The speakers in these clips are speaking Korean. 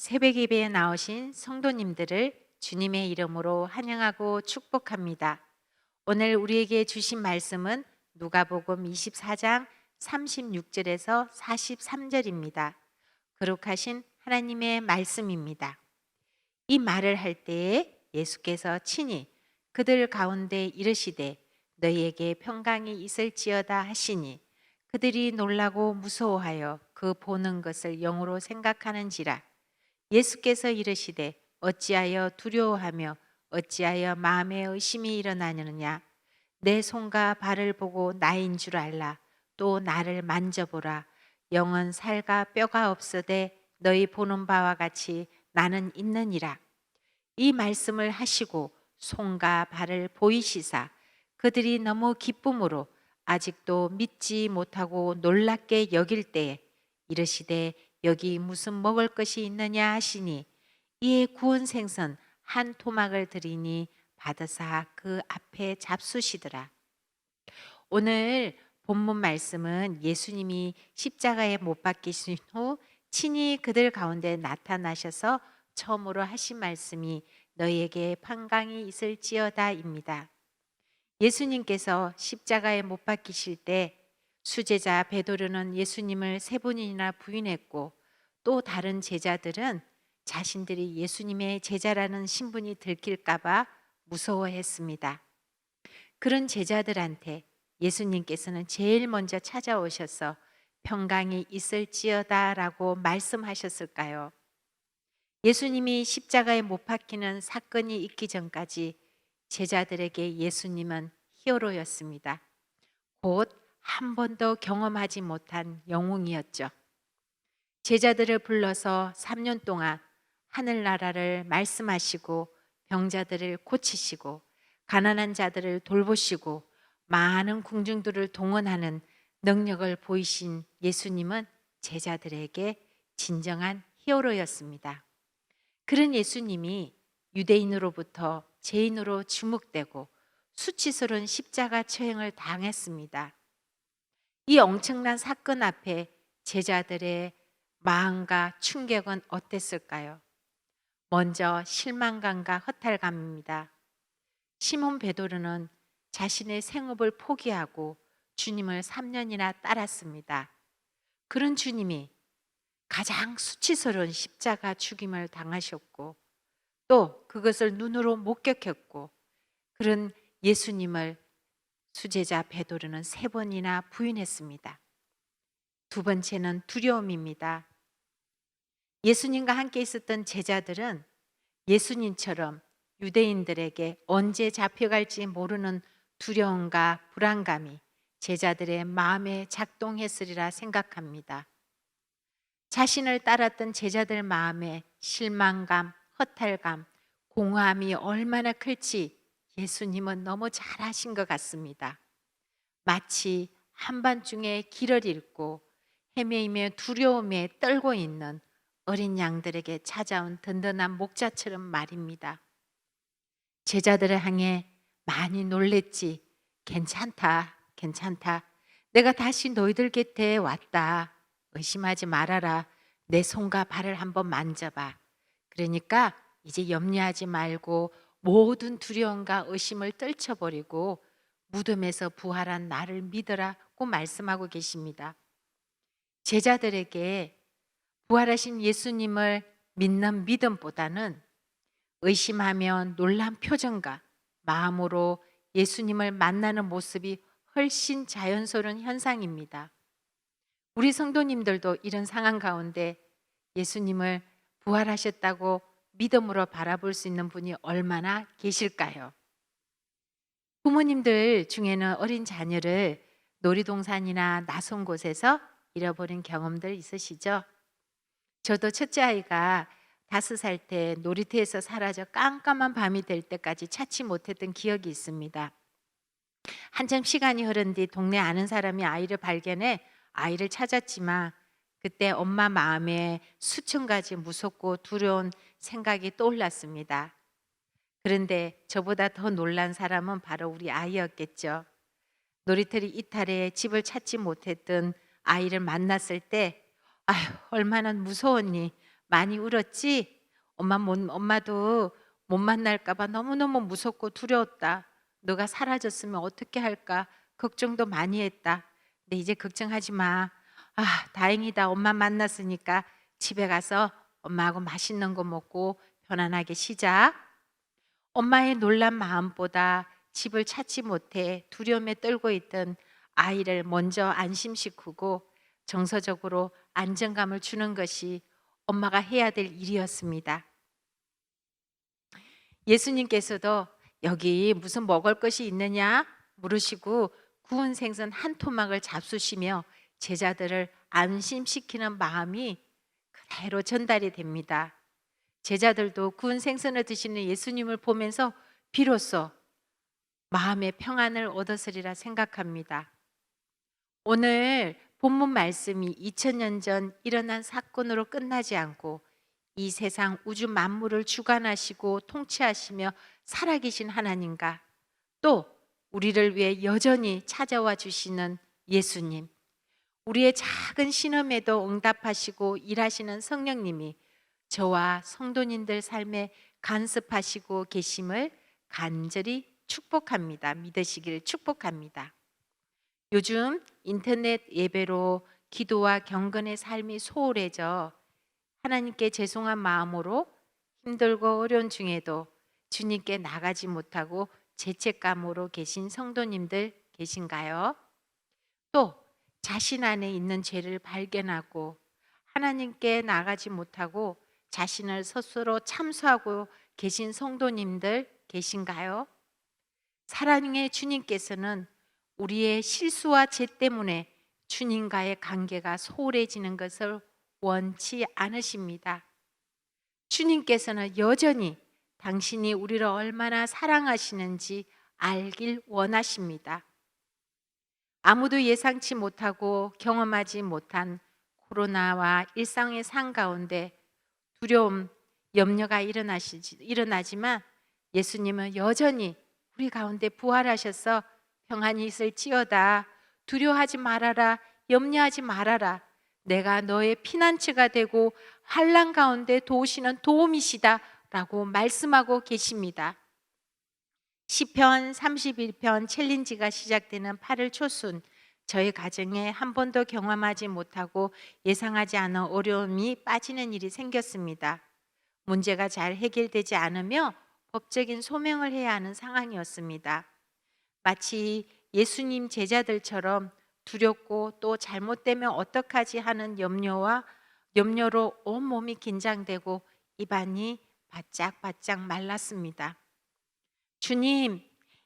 새벽 예배에 나오신 성도님들을 주님의 이름으로 환영하고 축복합니다. 오늘 우리에게 주신 말씀은 누가복음 24장 36절에서 43절입니다. 거룩하신 하나님의 말씀입니다. 이 말을 할 때에 예수께서 친히 그들 가운데 이르시되 너희에게 평강이 있을지어다 하시니 그들이 놀라고 무서워하여 그 보는 것을 영으로 생각하는지라. 예수께서 이르시되 어찌하여 두려워하며 어찌하여 마음에 의심이 일어나느냐. 내 손과 발을 보고 나인 줄 알라. 또 나를 만져보라. 영은 살과 뼈가 없으되 너희 보는 바와 같이 나는 있느니라. 이 말씀을 하시고 손과 발을 보이시사 그들이 너무 기쁨으로 아직도 믿지 못하고 놀랍게 여길 때에 이르시되 여기 무슨 먹을 것이 있느냐 하시니 이에 구운 생선 한 토막을 드리니 받으사 그 앞에 잡수시더라. 오늘 본문 말씀은 예수님이 십자가에 못 박히신 후 친히 그들 가운데 나타나셔서 처음으로 하신 말씀이 너희에게 평강이 있을지어다입니다. 예수님께서 십자가에 못 박히실 때 수제자 베드로는 예수님을 세 번이나 부인했고 또 다른 제자들은 자신들이 예수님의 제자라는 신분이 들킬까 봐 무서워했습니다. 그런 제자들한테 예수님께서는 제일 먼저 찾아오셔서 평강이 있을지어다라고 말씀하셨을까요? 예수님이 십자가에 못 박히는 사건이 있기 전까지 제자들에게 예수님은 히어로였습니다. 곧 한 번도 경험하지 못한 영웅이었죠. 제자들을 불러서 3년 동안 하늘나라를 말씀하시고 병자들을 고치시고 가난한 자들을 돌보시고 많은 궁중들을 동원하는 능력을 보이신 예수님은 제자들에게 진정한 히어로였습니다. 그런 예수님이 유대인으로부터 죄인으로 지목되고 수치스러운 십자가 처형을 당했습니다. 이 엄청난 사건 앞에 제자들의 마음과 충격은 어땠을까요? 먼저 실망감과 허탈감입니다. 시몬 베드로는 자신의 생업을 포기하고 주님을 3년이나 따랐습니다. 그런 주님이 가장 수치스러운 십자가 죽임을 당하셨고 또 그것을 눈으로 목격했고 그런 예수님을 수제자 베드로는 3번이나 부인했습니다. 두 번째는 두려움입니다. 예수님과 함께 있었던 제자들은 예수님처럼 유대인들에게 언제 잡혀갈지 모르는 두려움과 불안감이 제자들의 마음에 작동했으리라 생각합니다. 자신을 따랐던 제자들 마음에 실망감, 허탈감, 공허함이 얼마나 클지 예수님은 너무 잘 아신 것 같습니다. 마치 한밤중에 길을 잃고 헤매이며 두려움에 떨고 있는 어린 양들에게 찾아온 든든한 목자처럼 말입니다. 제자들을 향해 많이 놀랬지. 괜찮다, 괜찮다. 내가 다시 너희들 곁에 왔다. 의심하지 말아라. 내 손과 발을 한번 만져봐. 그러니까 이제 염려하지 말고 모든 두려움과 의심을 떨쳐버리고 무덤에서 부활한 나를 믿으라고 말씀하고 계십니다. 제자들에게 부활하신 예수님을 믿는 믿음보다는 의심하며 놀란 표정과 마음으로 예수님을 만나는 모습이 훨씬 자연스러운 현상입니다. 우리 성도님들도 이런 상황 가운데 예수님을 부활하셨다고 믿음으로 바라볼 수 있는 분이 얼마나 계실까요? 부모님들 중에는 어린 자녀를 놀이동산이나 낯선 곳에서 잃어버린 경험들 있으시죠? 저도 첫째 아이가 5살 때 놀이터에서 사라져 깜깜한 밤이 될 때까지 찾지 못했던 기억이 있습니다. 한참 시간이 흐른 뒤 동네 아는 사람이 아이를 발견해 아이를 찾았지만 그때 엄마 마음에 수천 가지 무섭고 두려운 생각이 떠올랐습니다. 그런데 저보다 더 놀란 사람은 바로 우리 아이였겠죠. 놀이터 이탈에 집을 찾지 못했던 아이를 만났을 때 아휴 얼마나 무서웠니? 많이 울었지? 엄마도 못 만날까 봐 너무너무 무섭고 두려웠다. 너가 사라졌으면 어떻게 할까 걱정도 많이 했다. 근데 이제 걱정하지 마. 아, 다행이다. 엄마 만났으니까 집에 가서 엄마하고 맛있는 거 먹고 편안하게 쉬자. 엄마의 놀란 마음보다 집을 찾지 못해 두려움에 떨고 있던 아이를 먼저 안심시키고 정서적으로 안정감을 주는 것이 엄마가 해야 될 일이었습니다. 예수님께서도 여기 무슨 먹을 것이 있느냐 물으시고 구운 생선 한 토막을 잡수시며 제자들을 안심시키는 마음이 그대로 전달이 됩니다. 제자들도 구운 생선을 드시는 예수님을 보면서 비로소 마음의 평안을 얻었으리라 생각합니다. 오늘 본문 말씀이 2000년 전 일어난 사건으로 끝나지 않고 이 세상 우주 만물을 주관하시고 통치하시며 살아계신 하나님과 또 우리를 위해 여전히 찾아와 주시는 예수님, 우리의 작은 신음에도 응답하시고 일하시는 성령님이 저와 성도님들 삶에 간섭하시고 계심을 간절히 축복합니다. 믿으시기를 축복합니다. 요즘 인터넷 예배로 기도와 경건의 삶이 소홀해져 하나님께 죄송한 마음으로 힘들고 어려운 중에도 주님께 나가지 못하고 죄책감으로 계신 성도님들 계신가요? 또 자신 안에 있는 죄를 발견하고 하나님께 나가지 못하고 자신을 스스로 참수하고 계신 성도님들 계신가요? 사랑의 주님께서는 우리의 실수와 죄 때문에 주님과의 관계가 소홀해지는 것을 원치 않으십니다. 주님께서는 여전히 당신이 우리를 얼마나 사랑하시는지 알길 원하십니다. 아무도 예상치 못하고 경험하지 못한 코로나와 일상의 삶 가운데 두려움, 염려가 일어나지만 예수님은 여전히 우리 가운데 부활하셔서 평안이 있을지어다. 두려워하지 말아라. 염려하지 말아라. 내가 너의 피난처가 되고 환난 가운데 도우시는 도움이시다 라고 말씀하고 계십니다. 시편 31편 챌린지가 시작되는 8월 초순, 저희 가정에 한 번도 경험하지 못하고 예상하지 않은 어려움이 빠지는 일이 생겼습니다. 문제가 잘 해결되지 않으며 법적인 소명을 해야 하는 상황이었습니다. 마치 예수님 제자들처럼 두렵고 또 잘못되면 어떡하지 하는 염려로 온몸이 긴장되고 입안이 바짝바짝 말랐습니다. 주님,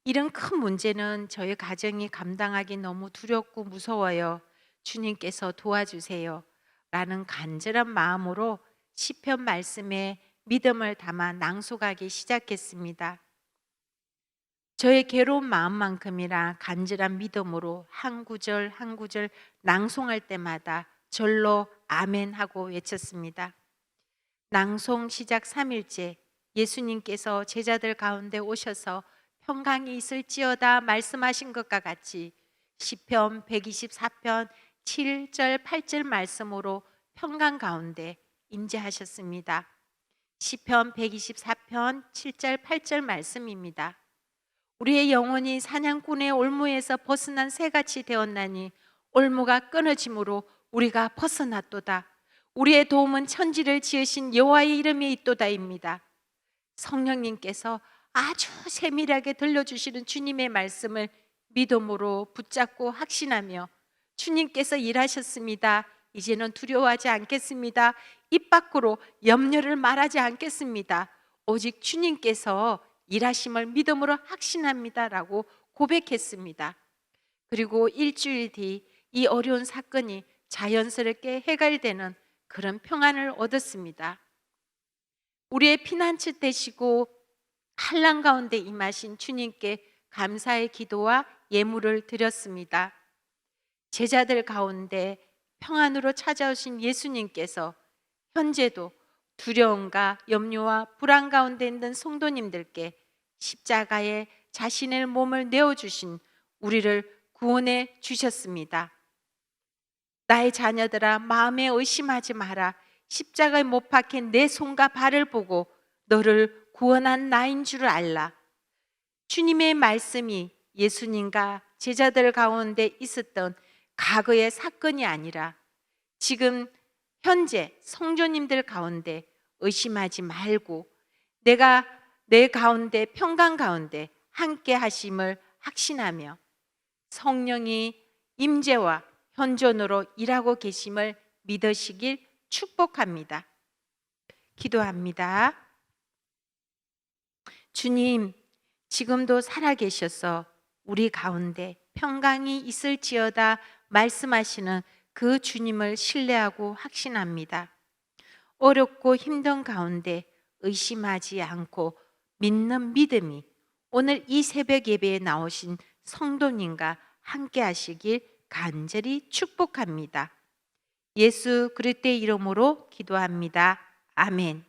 이런 큰 문제는 저희 가정이 감당하기 너무 두렵고 무서워요. 주님께서 도와주세요. 라는 간절한 마음으로 시편 말씀에 믿음을 담아 낭송하기 시작했습니다. 저의 괴로운 마음만큼이나 간절한 믿음으로 한 구절 한 구절 낭송할 때마다 절로 아멘 하고 외쳤습니다. 낭송 시작 3일째 예수님께서 제자들 가운데 오셔서 평강이 있을지어다 말씀하신 것과 같이 시편 124편 7절 8절 말씀으로 평강 가운데 임재하셨습니다. 시편 124편 7절 8절 말씀입니다. 우리의 영혼이 사냥꾼의 올무에서 벗어난 새같이 되었나니 올무가 끊어짐으로 우리가 벗어났도다. 우리의 도움은 천지를 지으신 여호와의 이름에 있도다입니다. 성령님께서 아주 세밀하게 들려주시는 주님의 말씀을 믿음으로 붙잡고 확신하며 주님께서 일하셨습니다. 이제는 두려워하지 않겠습니다. 입 밖으로 염려를 말하지 않겠습니다. 오직 주님께서 일하심을 믿음으로 확신합니다 라고 고백했습니다. 그리고 일주일 뒤 이 어려운 사건이 자연스럽게 해결되는 그런 평안을 얻었습니다. 우리의 피난처 되시고 환난 가운데 임하신 주님께 감사의 기도와 예물을 드렸습니다. 제자들 가운데 평안으로 찾아오신 예수님께서 현재도 두려움과 염려와 불안 가운데 있는 성도님들께 십자가에 자신의 몸을 내어주신 우리를 구원해 주셨습니다. 나의 자녀들아 마음에 의심하지 마라. 십자가에 못 박힌 내 손과 발을 보고 너를 구원한 나인 줄 알라. 주님의 말씀이 예수님과 제자들 가운데 있었던 과거의 사건이 아니라 지금 현재 성도님들 가운데 의심하지 말고 내가 내 가운데 평강 가운데 함께 하심을 확신하며 성령이 임재와 현존으로 일하고 계심을 믿으시길 축복합니다. 기도합니다. 주님, 지금도 살아계셔서 우리 가운데 평강이 있을지어다 말씀하시는 그 주님을 신뢰하고 확신합니다. 어렵고 힘든 가운데 의심하지 않고 믿는 믿음이 오늘 이 새벽 예배에 나오신 성도님과 함께 하시길 간절히 축복합니다. 예수 그리스도의 이름으로 기도합니다. 아멘.